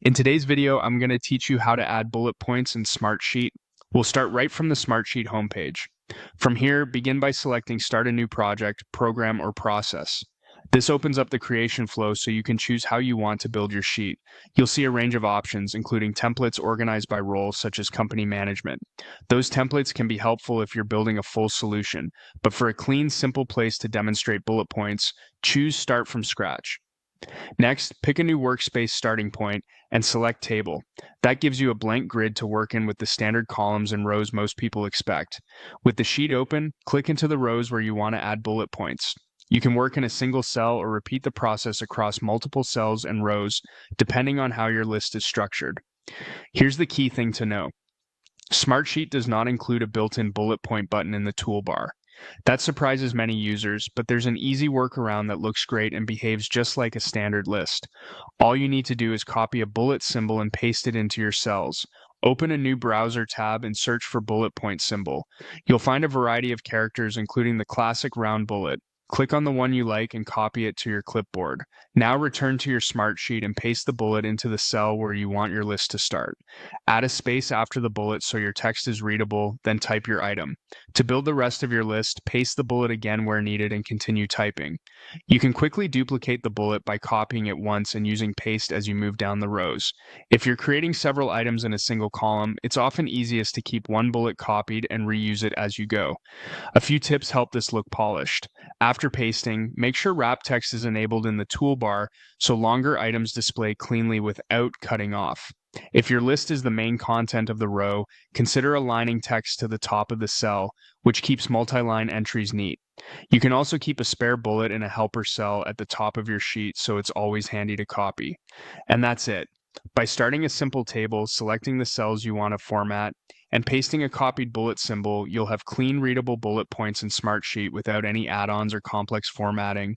In today's video, I'm going to teach you how to add bullet points in Smartsheet. We'll start right from the Smartsheet homepage. From here, begin by selecting Start a New Project, Program, or Process. This opens up the creation flow so you can choose how you want to build your sheet. You'll see a range of options, including templates organized by role, such as company management. Those templates can be helpful if you're building a full solution, but for a clean, simple place to demonstrate bullet points, choose Start from Scratch. Next, pick a new workspace starting point and select Table. That gives you a blank grid to work in with the standard columns and rows most people expect. With the sheet open, click into the rows where you want to add bullet points. You can work in a single cell or repeat the process across multiple cells and rows, depending on how your list is structured. Here's the key thing to know. Smartsheet does not include a built-in bullet point button in the toolbar. That surprises many users, but there's an easy workaround that looks great and behaves just like a standard list. All you need to do is copy a bullet symbol and paste it into your cells. Open a new browser tab and search for bullet point symbol. You'll find a variety of characters, including the classic round bullet. Click on the one you like and copy it to your clipboard. Now return to your Smartsheet and paste the bullet into the cell where you want your list to start. Add a space after the bullet so your text is readable, then type your item. To build the rest of your list, paste the bullet again where needed and continue typing. You can quickly duplicate the bullet by copying it once and using paste as you move down the rows. If you're creating several items in a single column, it's often easiest to keep one bullet copied and reuse it as you go. A few tips help this look polished. After pasting, make sure wrap text is enabled in the toolbar so longer items display cleanly without cutting off. If your list is the main content of the row, consider aligning text to the top of the cell, which keeps multi-line entries neat. You can also keep a spare bullet in a helper cell at the top of your sheet so it's always handy to copy. And that's it. By starting a simple table, selecting the cells you want to format, and pasting a copied bullet symbol, you'll have clean, readable bullet points in Smartsheet without any add-ons or complex formatting.